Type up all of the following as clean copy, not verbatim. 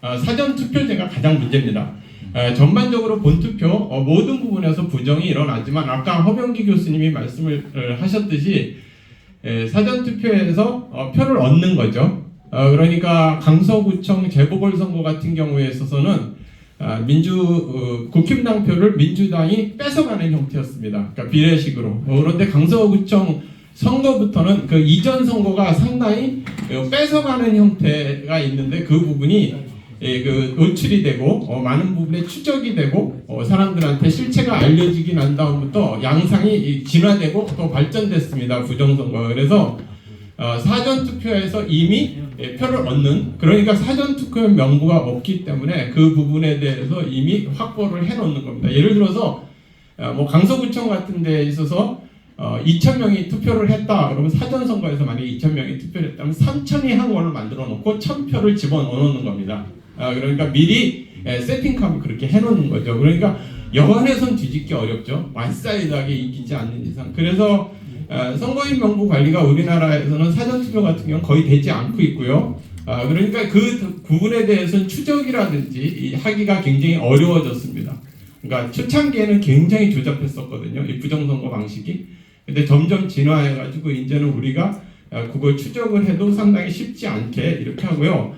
사전투표제가 가장 문제입니다. 전반적으로 본투표 모든 부분에서 부정이 일어나지만 아까 허병기 교수님이 말씀을 하셨듯이 사전투표에서 표를 얻는 거죠. 그러니까 강서구청 재보궐선거 같은 경우에 있어서는 국힘당 표를 민주당이 뺏어가는 형태였습니다. 그러니까 비례식으로. 그런데 강서구청 선거부터는 그 이전 선거가 상당히 뺏어가는 형태가 있는데 그 부분이 노출이 되고 많은 부분에 추적이 되고 사람들한테 실체가 알려지기 난 다음부터 양상이 진화되고 또 발전됐습니다. 부정선거. 그래서 사전투표에서 이미 표를 얻는, 그러니까 사전투표 명부가 없기 때문에 그 부분에 대해서 이미 확보를 해놓는 겁니다. 예를 들어서 뭐 강서구청 같은 데에 있어서 2,000명이 투표를 했다. 그러면 사전선거에서 만약에 2,000명이 투표를 했다면 3,000이 한 걸로 만들어 놓고 1,000표를 집어넣어 놓는 겁니다. 그러니까 미리 세팅값을 그렇게 해놓는 거죠. 그러니까 여간에선 뒤집기 어렵죠. 완사이드하게 이기지 않는 이상. 그래서 선거인 명부 관리가 우리나라에서는 사전투표 같은 경우는 거의 되지 않고 있고요. 그러니까 그 부분에 대해서는 추적이라든지 하기가 굉장히 어려워졌습니다. 그러니까 초창기에는 굉장히 조잡했었거든요. 이 부정선거 방식이. 근데 점점 진화해가지고 이제는 우리가 그걸 추적을 해도 상당히 쉽지 않게 이렇게 하고요.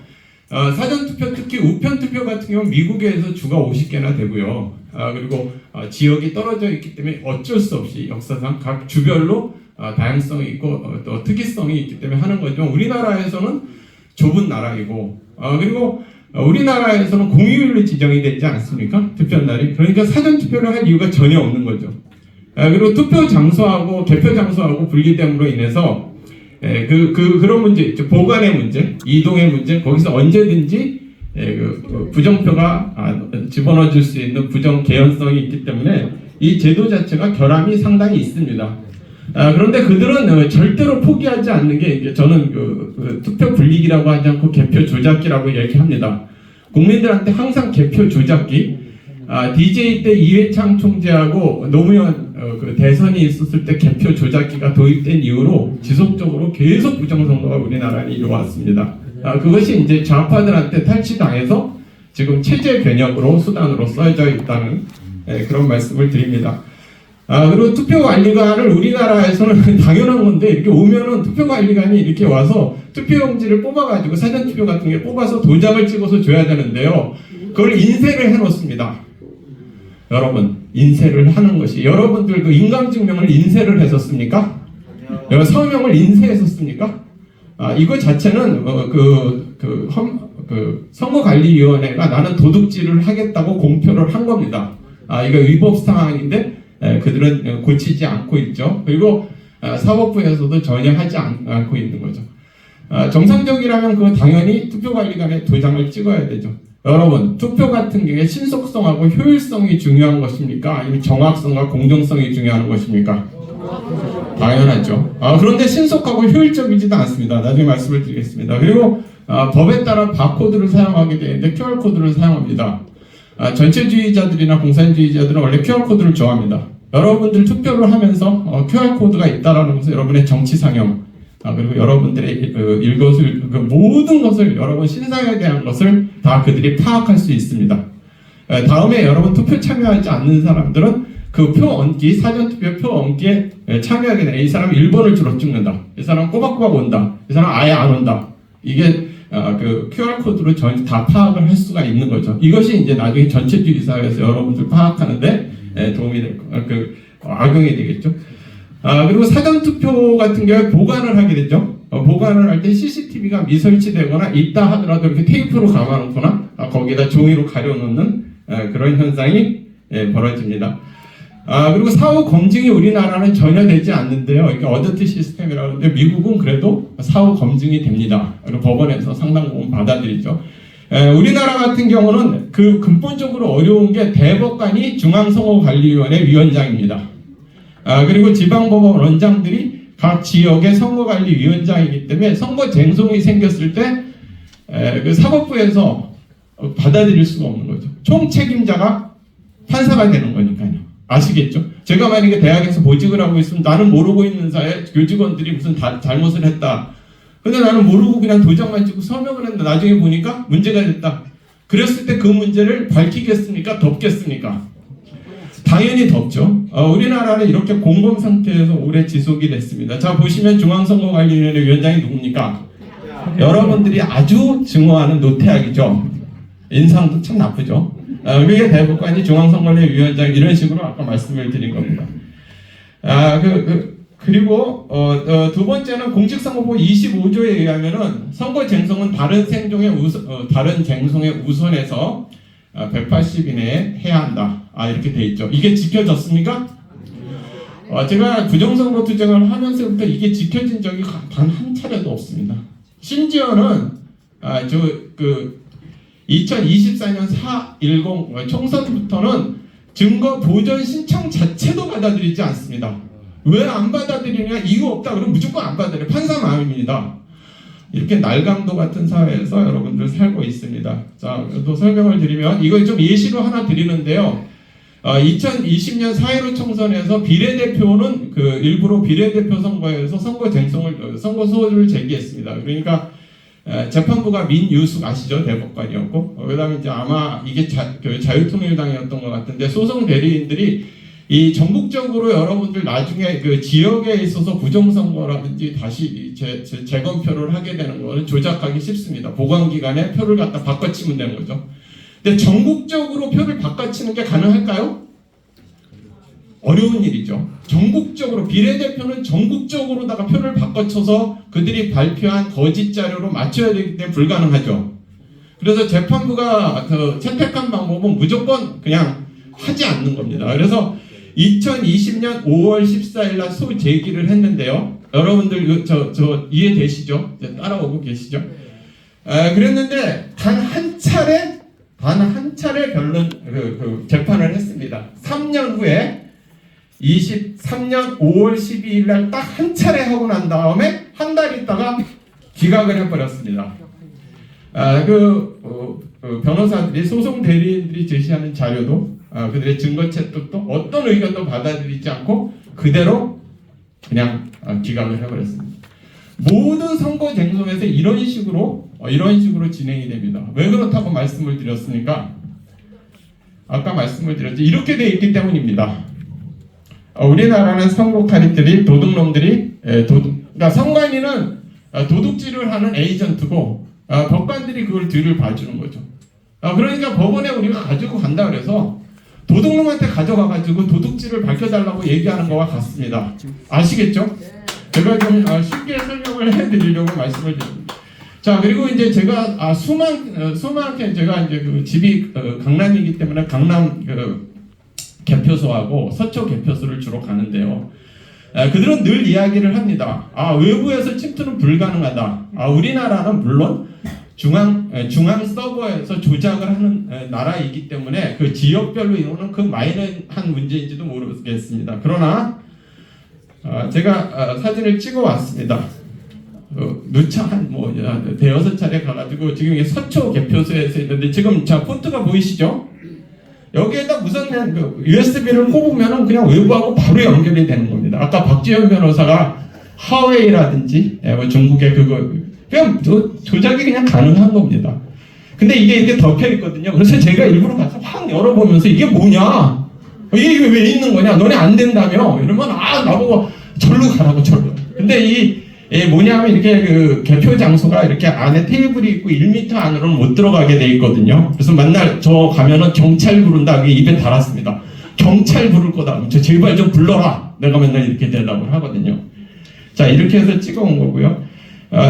사전투표, 특히 우편투표 같은 경우는 미국에서 주가 50개나 되고요. 그리고 지역이 떨어져 있기 때문에 어쩔 수 없이 역사상 각 주별로 다양성이 있고 또 특이성이 있기 때문에 하는 거죠. 우리나라에서는 좁은 나라이고 그리고 우리나라에서는 공휴일로 지정이 되지 않습니까? 투표날이. 그러니까 사전투표를 할 이유가 전혀 없는 거죠. 그리고 투표 장소하고 개표 장소하고 분리됨으로 인해서 그런 문제 있죠. 보관의 문제, 이동의 문제, 거기서 언제든지 부정표가 집어넣어줄 수 있는 부정 개연성이 있기 때문에 이 제도 자체가 결함이 상당히 있습니다. 그런데 그들은 절대로 포기하지 않는 게 저는 투표 불리기라고 하지 않고 개표 조작기라고 얘기합니다. 국민들한테 항상 개표 조작기, DJ 때 이회창 총재하고 노무현 대선이 있었을 때 개표 조작기가 도입된 이후로 지속적으로 계속 부정선거가 우리나라에 이루어왔습니다. 그것이 이제 좌파들한테 탈취당해서 지금 체제 변혁으로 수단으로 써져 있다는 그런 말씀을 드립니다. 그리고 투표관리관을 우리나라에서는 당연한 건데 이렇게 오면은 투표관리관이 이렇게 와서 투표용지를 뽑아가지고 사전투표 같은 게 뽑아서 도장을 찍어서 줘야 되는데요. 그걸 인쇄를 해놓습니다. 여러분, 인쇄를 하는 것이, 여러분들도 인감증명을 인쇄를 했었습니까? 서명을 인쇄했었습니까? 이거 자체는 선거관리위원회가 나는 도둑질을 하겠다고 공표를 한 겁니다. 이거 위법 사항인데 그들은 고치지 않고 있죠. 그리고 사법부에서도 전혀 하지 않고 있는 거죠. 정상적이라면 그 당연히 투표관리관에 도장을 찍어야 되죠. 여러분, 투표 같은 경우에 신속성하고 효율성이 중요한 것입니까? 아니면 정확성과 공정성이 중요한 것입니까? 당연하죠. 그런데 신속하고 효율적이지도 않습니다. 나중에 말씀을 드리겠습니다. 그리고 법에 따라 바코드를 사용하게 되는데 QR코드를 사용합니다. 전체주의자들이나 공산주의자들은 원래 QR코드를 좋아합니다. 여러분들 투표를 하면서 QR코드가 있다는 것은 여러분의 정치 상형, 그리고 여러분들의 일것을, 모든 것을, 여러분 신상에 대한 것을 다 그들이 파악할 수 있습니다. 다음에 여러분 투표 참여하지 않는 사람들은 그 표 얹기, 사전투표 표 얹기에 참여하게 되네. 이 사람 1번을 주로 찍는다. 이 사람 꼬박꼬박 온다. 이 사람 아예 안 온다. 이게 그 QR코드로 전혀 다 파악을 할 수가 있는 거죠. 이것이 이제 나중에 전체주의 사회에서 여러분들 파악하는데 도움이 될 악용이 되겠죠. 그리고 사전투표 같은 경우에 보관을 하게 되죠. 보관을 할 때 CCTV가 미설치되거나 있다 하더라도 이렇게 테이프로 감아놓거나 거기에다 종이로 가려놓는 그런 현상이 벌어집니다. 그리고 사후 검증이 우리나라는 전혀 되지 않는데요. 이게 어저트 시스템이라고 하는데 미국은 그래도 사후 검증이 됩니다. 그리고 법원에서 상당 부분 받아들이죠. 우리나라 같은 경우는 그 근본적으로 어려운 게 대법관이 중앙선거관리위원회 위원장입니다. 그리고 지방법원 원장들이 각 지역의 선거관리위원장이기 때문에 선거 쟁송이 생겼을 때 그 사법부에서 받아들일 수가 없는 거죠. 총책임자가 판사가 되는 거니까요. 아시겠죠? 제가 만약에 대학에서 보직을 하고 있으면 나는 모르고 있는 사이에 교직원들이 무슨 잘못을 했다. 근데 나는 모르고 그냥 도장만 찍고 서명을 했는데 나중에 보니까 문제가 됐다. 그랬을 때 그 문제를 밝히겠습니까? 덮겠습니까? 당연히 덮죠. 우리나라는 이렇게 공범 상태에서 오래 지속이 됐습니다. 자, 보시면 중앙선거관리위원회 위원장이 누굽니까? 여러분들이 아주 증오하는 노태악이죠. 인상도 참 나쁘죠. 그게 대법관이 중앙선거관리위원장 이런 식으로 아까 말씀을 드린 겁니다. 그리고 두 번째는 공직선거법 25조에 의하면은 선거 쟁송은 다른 쟁송에 우선해서 180 이내에 해야 한다. 이렇게 돼 있죠. 이게 지켜졌습니까? 제가 부정선거 투쟁을 하면서부터 이게 지켜진 적이 단 한 차례도 없습니다. 심지어는 2024년 4.10 총선부터는 증거 보전 신청 자체도 받아들이지 않습니다. 왜 안 받아들이냐? 이유 없다 그러면 무조건 안 받아들여요. 판사 마음입니다. 이렇게 날강도 같은 사회에서 여러분들 살고 있습니다. 자, 또 설명을 드리면 이거 좀 예시로 하나 드리는데요. 2020년 4.15 총선에서 비례대표는 일부러 비례대표 선거에서 선거소를 제기했습니다. 그러니까 재판부가 민유숙 아시죠? 대법관이었고 그다음에 이제 아마 이게 자유통일당이었던 것 같은데 소송 대리인들이 이 전국적으로 여러분들 나중에 그 지역에 있어서 부정선거라든지 다시 재검표를 하게 되는 거는 조작하기 쉽습니다. 보관기간에 표를 갖다 바꿔치면 되는 거죠. 근데 전국적으로 표를 바꿔치는 게 가능할까요? 어려운 일이죠. 전국적으로 비례대표는 전국적으로다가 표를 바꿔쳐서 그들이 발표한 거짓 자료로 맞춰야 되기 때문에 불가능하죠. 그래서 재판부가 채택한 방법은 무조건 그냥 하지 않는 겁니다. 그래서 2020년 5월 14일 날 소제기를 했는데요. 여러분들 저 이해되시죠? 따라오고 계시죠? 그랬는데 단 한 차례 변론 재판을 했습니다. 3년 후에 23년 5월 12일 날 딱 한 차례 하고 난 다음에 한 달 있다가 기각을 해버렸습니다. 변호사들이 소송 대리인들이 제시하는 자료도 그들의 증거 채택도 어떤 의견도 받아들이지 않고 그대로 그냥 기각을 해버렸습니다. 모든 선거 쟁송에서 이런 식으로 진행이 됩니다. 왜 그렇다고 말씀을 드렸습니까? 아까 말씀을 드렸죠. 이렇게 돼 있기 때문입니다. 우리나라는 선거카리들이 도둑놈들이 그러니까 선관위는 도둑질을 하는 에이전트고 법관들이 그걸 뒤를 봐주는 거죠. 그러니까 법원에 우리가 가지고 간다 그래서 도둑놈한테 가져가가지고 도둑질을 밝혀달라고 얘기하는 거와 같습니다. 아시겠죠? 제가 좀 쉽게 설명을 해드리려고 말씀을 드립니다. 자, 그리고 이제 제가 수많게 제가 이제 집이 강남이기 때문에 강남 개표소하고 서초 개표소를 주로 가는데요. 그들은 늘 이야기를 합니다. 외부에서 침투는 불가능하다. 우리나라는 물론 중앙 서버에서 조작을 하는 나라이기 때문에 그 지역별로 이거는 그 마이너한 문제인지도 모르겠습니다. 그러나 제가 사진을 찍어 왔습니다. 누차 한 대여섯 차례 가가지고 지금 서초 개표소에서 있는데 지금 자 폰트가 보이시죠? 여기에다 무슨 USB를 꼽으면 그냥 외부하고 바로 연결이 되는 겁니다. 아까 박지현 변호사가 하웨이라든지 중국의 그냥 조작이 그냥 가능한 겁니다. 근데 이게 이렇게 덮여 있거든요. 그래서 제가 일부러 가서 확 열어보면서 이게 뭐냐? 이게 왜 있는 거냐? 너네 안 된다며? 이러면 나보고 절로 가라고 절로. 근데 뭐냐면 이렇게 개표 장소가 이렇게 안에 테이블이 있고 1m 안으로는 못 들어가게 돼 있거든요. 그래서 맨날 저 가면은 경찰 부른다. 입에 달았습니다. 경찰 부를 거다. 저 제발 좀 불러라. 내가 맨날 이렇게 대답을 하거든요. 자, 이렇게 해서 찍어온 거고요.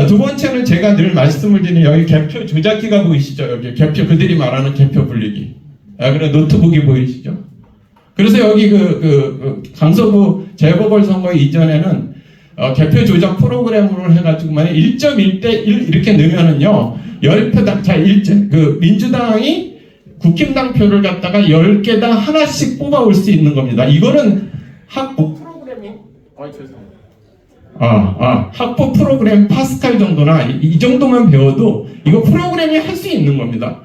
두 번째는 제가 늘 말씀을 드리는 여기 개표 조작기가 보이시죠? 여기 개표 그들이 말하는 개표 분리기. 그래 노트북이 보이시죠? 그래서 여기 강서구 재보궐선거 이전에는 개표 조작 프로그램으로 해가지고 만약 1.1대 1 이렇게 넣으면은요 10표당 민주당이 국힘당 표를 갖다가 10개당 하나씩 뽑아올 수 있는 겁니다. 이거는 학부 프로그램이 학부 프로그램 파스칼 정도나 이 정도만 배워도 이거 프로그램이 할 수 있는 겁니다.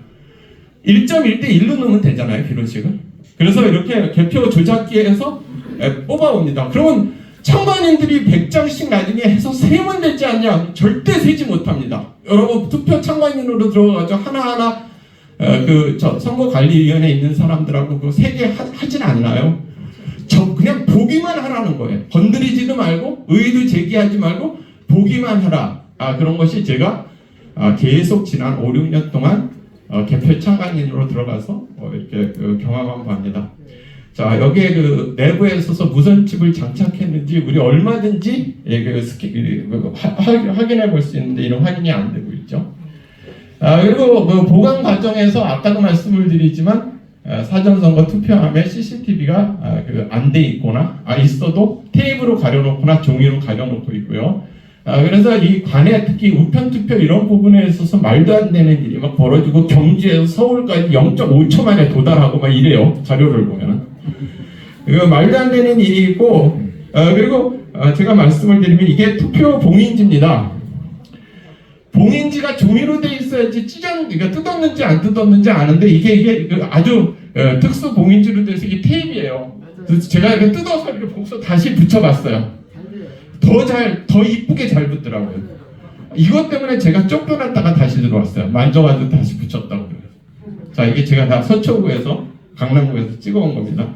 1.1대 1로 넣으면 되잖아요, 기록식을. 그래서 이렇게 개표 조작기에서 뽑아옵니다. 그러면 참관인들이 100장씩 나중에 해서 세면 되지 않냐? 절대 세지 못합니다. 여러분 투표 참관인으로 들어가서 하나하나 선거관리위원회에 있는 사람들하고 그 세게 하진 않나요? 그냥 보기만 하라는 거예요. 건드리지도 말고 의의도 제기하지 말고 보기만 하라. 그런 것이 제가 계속 지난 5, 6년 동안 개표 참관인으로 들어가서 이렇게 경험한 바입니다. 자, 여기에 그 내부에 있어서 무선 칩을 장착했는지 우리 얼마든지 확인해 볼 수 있는데 이런 확인이 안 되고 있죠. 그리고 그 보관 과정에서 아까도 말씀을 드리지만 사전선거 투표함에 CCTV가 안 돼 있거나 있어도 테이프로 가려놓거나 종이로 가려놓고 있고요. 그래서 이 관내 특히 우편 투표 이런 부분에 있어서 말도 안 되는 일이 막 벌어지고 경주에서 서울까지 0.5초 만에 도달하고 막 이래요. 자료를 보면 말도 안 되는 일이 있고 그리고 제가 말씀을 드리면 이게 투표 봉인지입니다. 봉인지가 종이로 돼 있어야지 그러니까 뜯었는지 안 뜯었는지 아는데 이게 아주 특수 봉인지로 돼서 이게 테이프예요. 그래서 제가 이렇게 뜯어서 이렇게 봉서 다시 붙여봤어요. 더 이쁘게 잘 붙더라고요. 이것 때문에 제가 쫓겨났다가 다시 들어왔어요. 만져가지고 다시 붙였다고 그래요. 자, 이게 제가 다 서초구에서 강남구에서 찍어온 겁니다.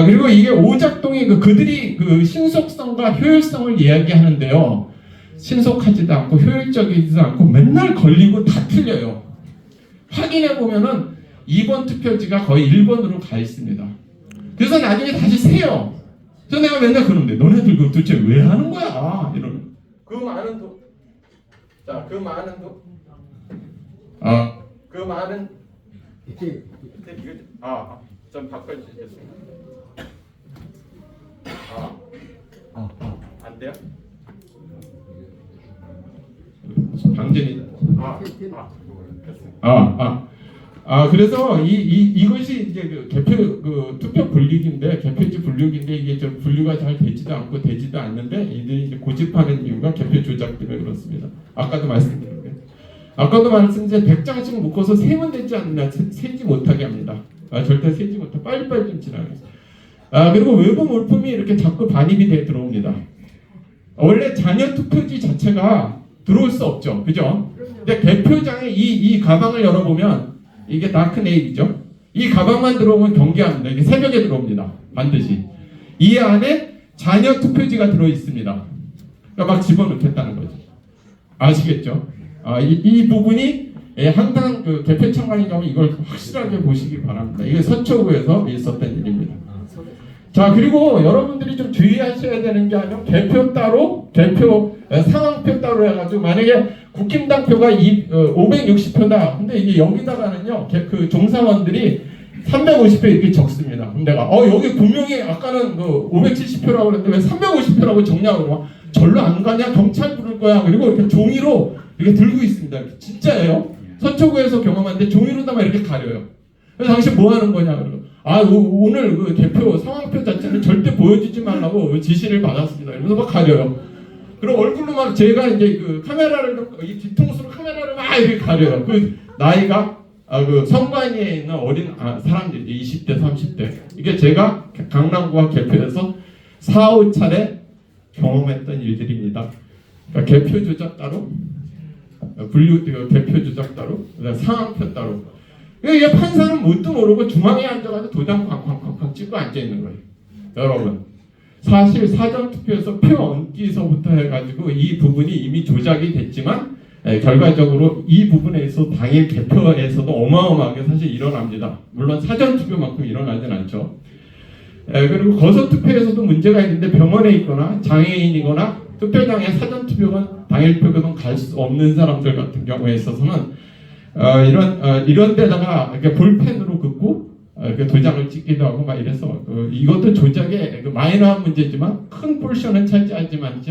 그리고 이게 오작동이 그들이 신속성과 효율성을 이야기하는데요. 신속하지도 않고 효율적이지도 않고 맨날 걸리고 다 틀려요. 확인해 보면은 2번 투표지가 거의 1번으로 가 있습니다. 그래서 나중에 다시 세요. 그래서 내가 맨날 그러는데 너네들 그거 도대체 왜 하는 거야? 이러는. 그 많은 돈. 자, 그 많은 돈. 그 많은. 좀 바꿔주시겠습니다. 안 돼요? 방전이. 그래서 이것이 이제 투표 분류기인데 개표지 분류기인데 이게 좀 분류가 잘 되지도 않는데 이들이 이제 고집하는 이유가 개표 조작 때문에 그렇습니다. 아까도 말씀드린 게 100장씩 묶어서 세면 되지 않나 세지 못하게 합니다. 절대 세지 못해 빨리빨리 좀 지나가겠습니다. 그리고 외부 물품이 이렇게 자꾸 반입이 돼 들어옵니다. 원래 잔여 투표지 자체가 들어올 수 없죠, 그죠? 근데 개표장에 이 가방을 열어보면 이게 다크네일이죠. 이 가방만 들어오면 경계합니다. 이게 새벽에 들어옵니다. 반드시. 이 안에 잔여 투표지가 들어 있습니다. 그러니까 막 집어넣겠다는 거죠. 아시겠죠? 이 부분이 항상 개표 참관인 경우 이걸 확실하게 보시기 바랍니다. 이게 서초구에서 있었던 일입니다. 자, 그리고 여러분들이 좀 주의하셔야 되는 게 아니라 개표 따로, 상황표 따로 해가지고 만약에 국힘당표가 560표다. 근데 이게 여기다가는요, 종사원들이 350표 이렇게 적습니다. 그럼 내가 여기 분명히 아까는 570표라고 그랬는데 왜 350표라고 적냐고 그러면 절로 안 가냐? 경찰 부를 거야. 그리고 이렇게 종이로 이렇게 들고 있습니다. 진짜예요. 서초구에서 경험한데 종이로다만 이렇게 가려요. 그래서 당신 뭐 하는 거냐? 그러고 오늘 대표 상황표 자체는 절대 보여주지 말라고 지시를 받았습니다. 이러면서 막 가려요. 그럼 얼굴로 막 제가 이제 카메라를 이 뒤통수로 카메라를 막 이렇게 가려요. 나이가 선관위에 있는 어린 사람들 20대 30대 이게 제가 강남구와 개표에서 4, 5차례 경험했던 일들입니다. 그러니까 개표 조작 따로 개표 조작 따로 상황표 따로 이게 판사는 뭣도 모르고 중앙에 앉아가지고 도장 쾅쾅쾅쾅 찍고 앉아있는 거예요. 여러분 사실 사전투표에서 표 얹기서부터 해가지고 이 부분이 이미 조작이 됐지만 결과적으로 이 부분에 있어서 당일 개표에서도 어마어마하게 사실 일어납니다. 물론 사전투표만큼 일어나진 않죠. 그리고 거소투표에서도 문제가 있는데 병원에 있거나 장애인이거나 투표장에 사전투표건 당일 표결은 갈 수 없는 사람들 같은 경우에 있어서는 이런 데다가 이렇게 볼펜으로 긋고 도장을 찍기도 하고 막 이래서 이것도 조작의 마이너한 문제지만 큰 포션은 차지하지만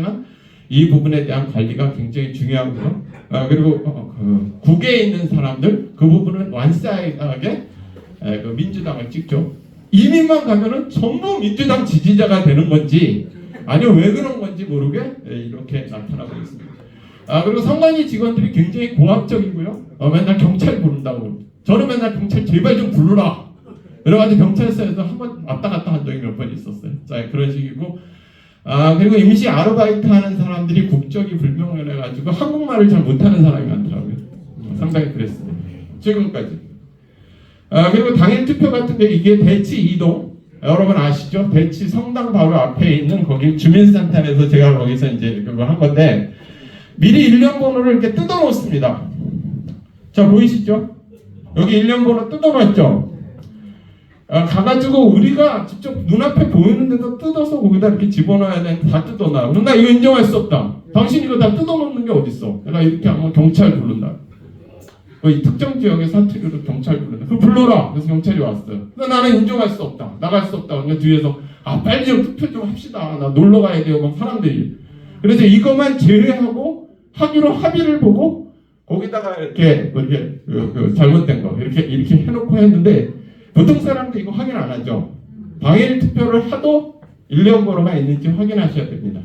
이 부분에 대한 관리가 굉장히 중요하고요. 그리고 국회에 있는 사람들 그 부분은 완사하게 민주당을 찍죠. 이민만 가면은 전부 민주당 지지자가 되는 건지 아니면 왜 그런 건지 모르게 이렇게 나타나고 있습니다. 그리고 선관위 직원들이 굉장히 고압적이고요. 맨날 경찰 부른다고. 저는 맨날 경찰 제발 좀 부르라. 그래가지고 경찰서에서 한번 왔다 갔다 한 적이 몇 번 있었어요. 자, 그런 식이고. 그리고 임시 아르바이트 하는 사람들이 국적이 불명확해가지고 한국말을 잘 못하는 사람이 많더라고요. 상당히 그랬습니다. 지금까지. 그리고 당일 투표 같은 데 이게 대치 이동 여러분 아시죠? 대치 성당 바로 앞에 있는 거기 주민센터에서 제가 거기서 이제 그거 한 건데 미리 일련 번호를 이렇게 뜯어 놓습니다. 자 보이시죠? 여기 일련 번호 뜯어 놨죠? 가가지고 우리가 직접 눈앞에 보이는 데도 뜯어서 거기다 이렇게 집어넣어야 되는데 다 뜯어놔. 그럼 나 이거 인정할 수 없다. 당신 이거 다 뜯어놓는 게 어딨어? 내가 이렇게 하면 경찰 부른다. 이 특정 지역의 사투리로 경찰 부른다. 그거 불러라. 그래서 경찰이 왔어요. 근데 나는 인정할 수 없다. 나갈 수 없다. 그러니까 뒤에서 빨리 좀 투표 좀 합시다. 나 놀러 가야 돼요. 막 사람들이. 그래서 이것만 제외하고 하기로 합의를 보고 거기다가 이렇게 잘못된 거 이렇게 해놓고 했는데 보통 사람들 이거 확인 안 하죠. 당일 투표를 하도 일련 번호가 있는지 확인하셔야 됩니다.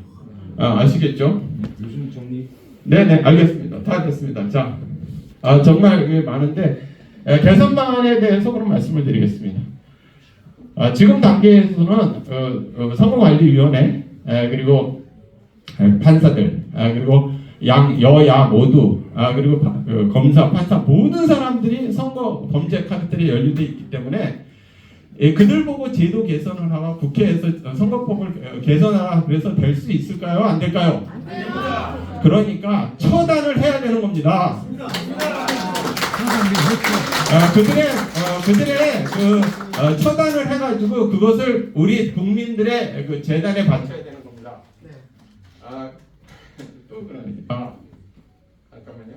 아시겠죠? 요즘 정리. 네네 알겠습니다. 다 됐습니다. 자, 정말 많은데 개선 방안에 대해서 그럼 말씀을 드리겠습니다. 지금 단계에서는 선거관리위원회 그리고 판사들 그리고 여야 모두 그리고 검사, 판사 모든 사람들이 선거 범죄 카드들이 연루되어 있기 때문에 그들 보고 제도 개선을 하고 국회에서 선거법을 개선하라 그래서 될 수 있을까요? 안 될까요? 안 됩니다. 그러니까 처단을 해야 되는 겁니다. 그들의 처단을 해가지고 그것을 우리 국민들의 그 재단에 바쳐야 되는 겁니다. 또 그러네. 잠깐만요.